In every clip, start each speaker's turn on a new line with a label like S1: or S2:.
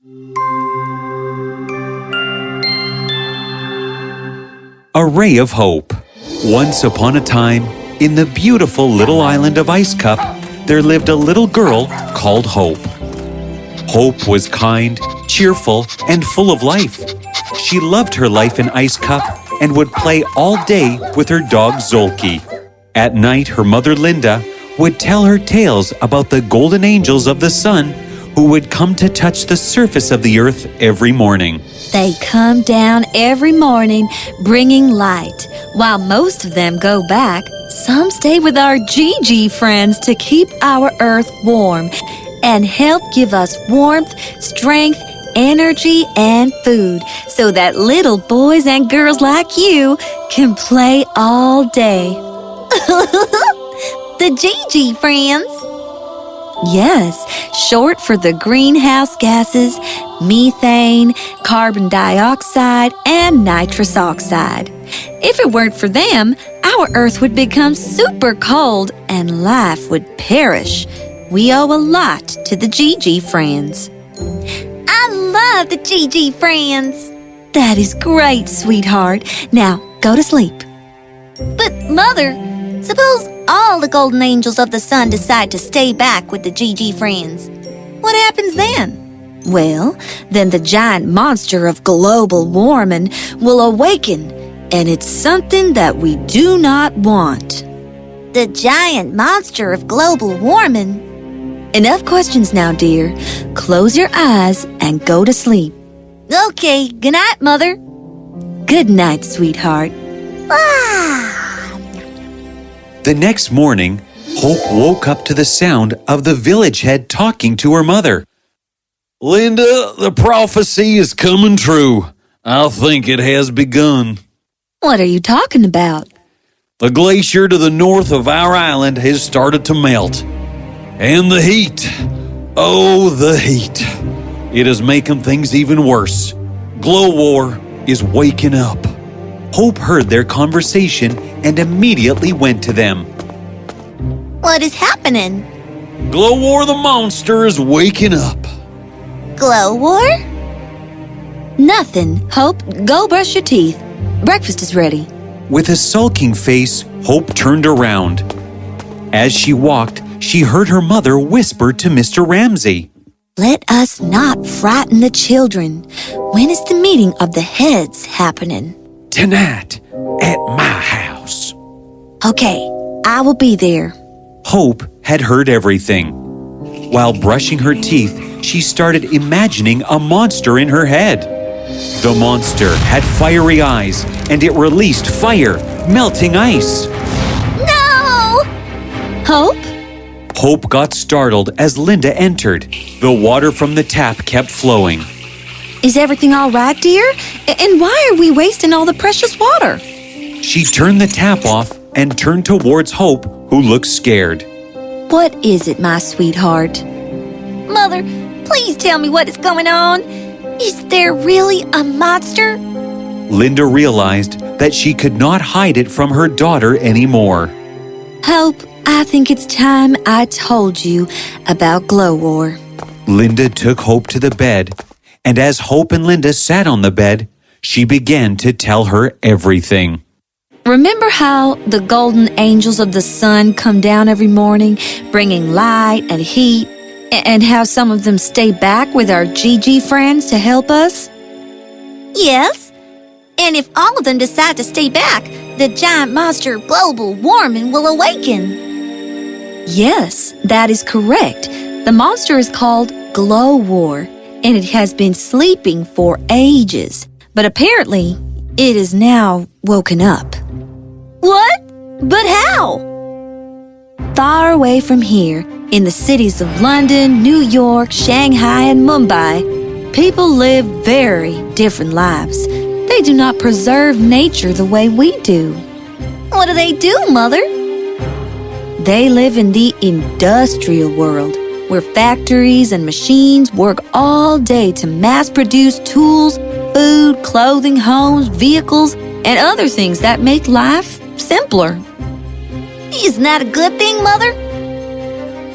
S1: A Ray of Hope. Once upon a time, in the beautiful little island of Ice Cup, there lived a little girl called Hope. Hope was kind, cheerful, and full of life. She loved her life in Ice Cup and would play all day with her dog Zolke. At night, her mother Linda would tell her tales about the golden angels of the sun who would come to touch the surface of the earth every morning.
S2: They come down every morning bringing light. While most of them go back, some stay with our Gigi friends to keep our earth warm and help give us warmth, strength, energy, and food so that little boys and girls like you can play all day. The Gigi friends. Yes, short for the greenhouse gases, methane, carbon dioxide, and nitrous oxide. If it weren't for them, our Earth would become super cold and life would perish. We owe a lot to the Gigi friends. I love the Gigi friends. That is great, sweetheart. Now, go to sleep. But, Mother, suppose all the golden angels of the sun decide to stay back with the Gigi friends. What happens then? Well, then the giant monster of global warming will awaken, and it's something that we do not want. The giant monster of global warming? Enough questions now, dear. Close your eyes and go to sleep. Okay, good night, Mother. Good night, sweetheart.
S1: The next morning, Hope woke up to the sound of the village head talking to her mother.
S3: Linda, the prophecy is coming true. I think it has begun.
S2: What are you talking about?
S3: The glacier to the north of our island has started to melt. And the heat. Oh, the heat. It is making things even worse. Glow War is waking up.
S1: Hope heard their conversation and immediately went to them.
S2: What is happening?
S3: Glow War the monster is waking up.
S2: Glow War? Nothing. Hope, go brush your teeth. Breakfast is ready.
S1: With a sulking face, Hope turned around. As she walked, she heard her mother whisper to Mr. Ramsey.
S2: Let us not frighten the children. When is the meeting of the heads happening?
S1: Tonight, at my house.
S2: Okay, I will be there.
S1: Hope had heard everything. While brushing her teeth, she started imagining a monster in her head. The monster had fiery eyes, and it released fire, melting ice.
S2: No! Hope?
S1: Hope got startled as Linda entered. The water from the tap kept flowing.
S2: Is everything all right, dear? And why are we wasting all the precious water?
S1: She turned the tap off and turned towards Hope, who looked scared.
S2: What is it, my sweetheart? Mother, please tell me what is going on. Is there really a monster?
S1: Linda realized that she could not hide it from her daughter anymore.
S2: Hope, I think it's time I told you about Glow War.
S1: Linda took Hope to the bed, and as Hope and Linda sat on the bed, she began to tell her everything.
S2: Remember how the golden angels of the sun come down every morning, bringing light and heat, and how some of them stay back with our Gigi friends to help us? Yes, and if all of them decide to stay back, the giant monster of global warming will awaken. Yes, that is correct. The monster is called Glow War, and it has been sleeping for ages. But apparently, it is now woken up. What? But how? Far away from here, in the cities of London, New York, Shanghai, and Mumbai, people live very different lives. They do not preserve nature the way we do. What do they do, Mother? They live in the industrial world, where factories and machines work all day to mass-produce tools, food, clothing, homes, vehicles, and other things that make life simpler. Isn't that a good thing, Mother?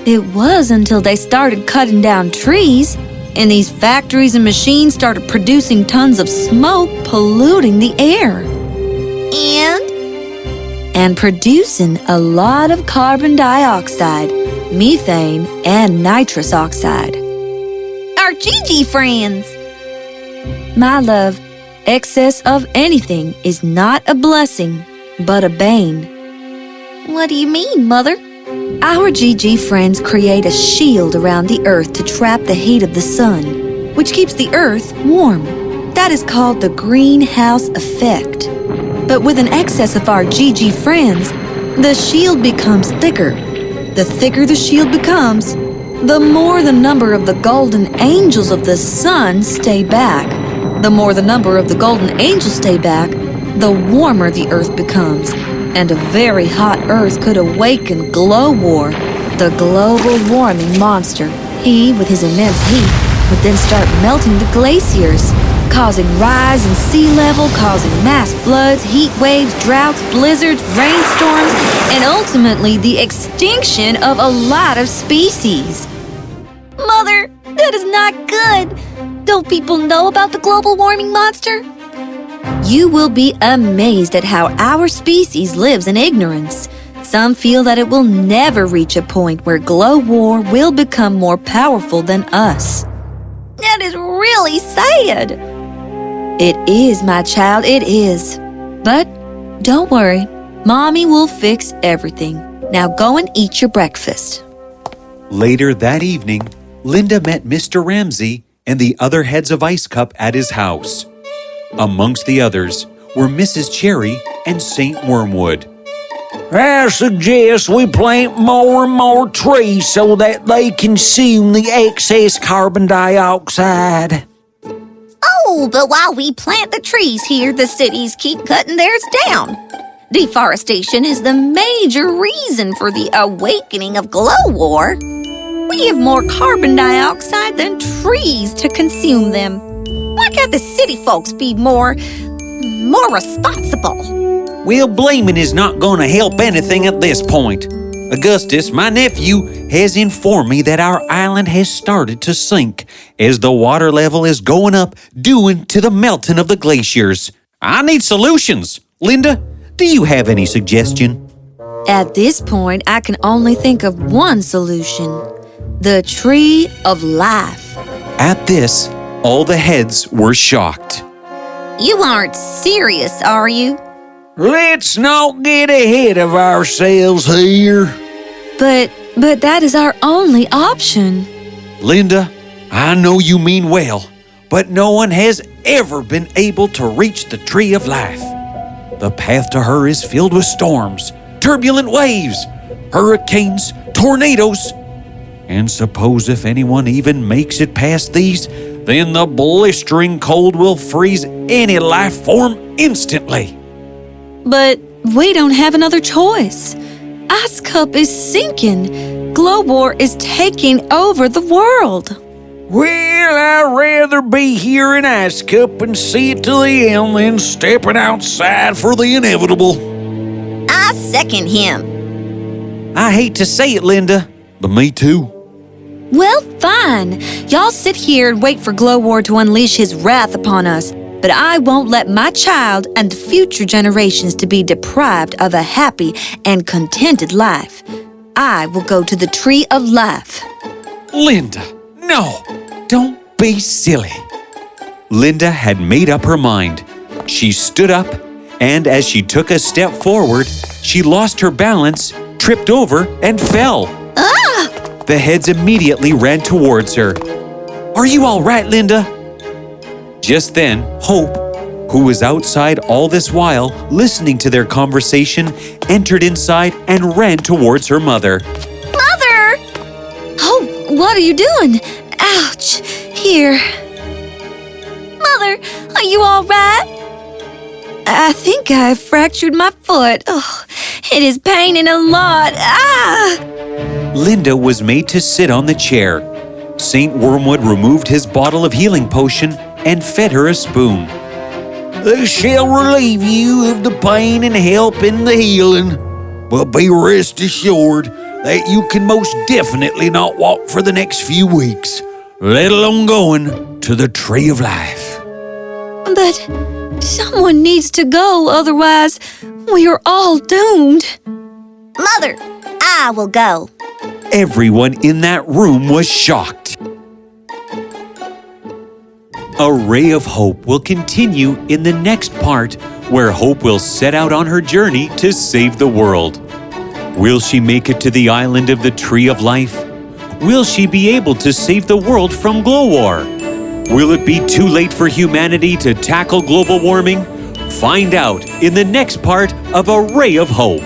S2: It was until they started cutting down trees. And these factories and machines started producing tons of smoke, polluting the air. And producing a lot of carbon dioxide, methane, and nitrous oxide. Our Gigi friends! My love, excess of anything is not a blessing, but a bane. What do you mean, Mother? Our GG friends create a shield around the Earth to trap the heat of the sun, which keeps the Earth warm. That is called the greenhouse effect. But with an excess of our GG friends, the shield becomes thicker. The thicker the shield becomes, the more the number of the golden angels of the sun stay back. The more the number of the golden angels stay back, the warmer the Earth becomes. And a very hot Earth could awaken Glowwar, the global warming monster. He, with his immense heat, would then start melting the glaciers, causing rise in sea level, causing mass floods, heat waves, droughts, blizzards, rainstorms, and ultimately the extinction of a lot of species. Mother, that is not good. Don't people know about the global warming monster? You will be amazed at how our species lives in ignorance. Some feel that it will never reach a point where Glowwar will become more powerful than us. That is really sad. It is, my child, it is. But don't worry, Mommy will fix everything. Now go and eat your breakfast.
S1: Later that evening, Linda met Mr. Ramsay and the other heads of Ice Cup at his house. Amongst the others were Mrs. Cherry and St. Wormwood.
S4: I suggest we plant more and more trees so that they consume the excess carbon dioxide.
S2: Oh, but while we plant the trees here, the cities keep cutting theirs down. Deforestation is the major reason for the awakening of Glowwar. We have more carbon dioxide than trees to consume them. Why can't the city folks be more responsible?
S3: Well, blaming is not going to help anything at this point. Augustus, my nephew, has informed me that our island has started to sink as the water level is going up due to the melting of the glaciers. I need solutions. Linda, do you have any suggestion?
S2: At this point, I can only think of one solution. The Tree of Life.
S1: At this, all the heads were shocked.
S2: You aren't serious, are you?
S4: Let's not get ahead of ourselves here.
S2: But that is our only option.
S3: Linda, I know you mean well, but no one has ever been able to reach the Tree of Life. The path to her is filled with storms, turbulent waves, hurricanes, tornadoes. And suppose if anyone even makes it past these, then the blistering cold will freeze any life form instantly.
S2: But we don't have another choice. Ice Cup is sinking. Glowwar is taking over the world.
S4: Well, I'd rather be here in Ice Cup and see it to the end than stepping outside for the inevitable.
S2: I second him.
S3: I hate to say it, Linda, but me too.
S2: Well, fine. Y'all sit here and wait for Glowwar to unleash his wrath upon us. But I won't let my child and the future generations to be deprived of a happy and contented life. I will go to the Tree of Life.
S3: Linda, no, don't be silly.
S1: Linda had made up her mind. She stood up, and as she took a step forward, she lost her balance, tripped over, and fell.
S2: Ah!
S1: The heads immediately ran towards her.
S3: Are you all right, Linda?
S1: Just then, Hope, who was outside all this while listening to their conversation, entered inside and ran towards her mother.
S2: Mother! Oh, what are you doing? Ouch! Here. Mother, are you all right? I think I fractured my foot. Oh, it is paining a lot. Ah!
S1: Linda was made to sit on the chair. St. Wormwood removed his bottle of healing potion and fed her a spoon.
S4: This shall relieve you of the pain and help in the healing. But be rest assured that you can most definitely not walk for the next few weeks.
S3: let alone going to the tree of life.
S2: But someone needs to go, otherwise we are all doomed.
S5: Mother, I will go.
S1: Everyone in that room was shocked. A Ray of Hope will continue in the next part, where Hope will set out on her journey to save the world. Will she make it to the island of the Tree of Life? Will she be able to save the world from Glow War? Will it be too late for humanity to tackle global warming? Find out in the next part of A Ray of Hope.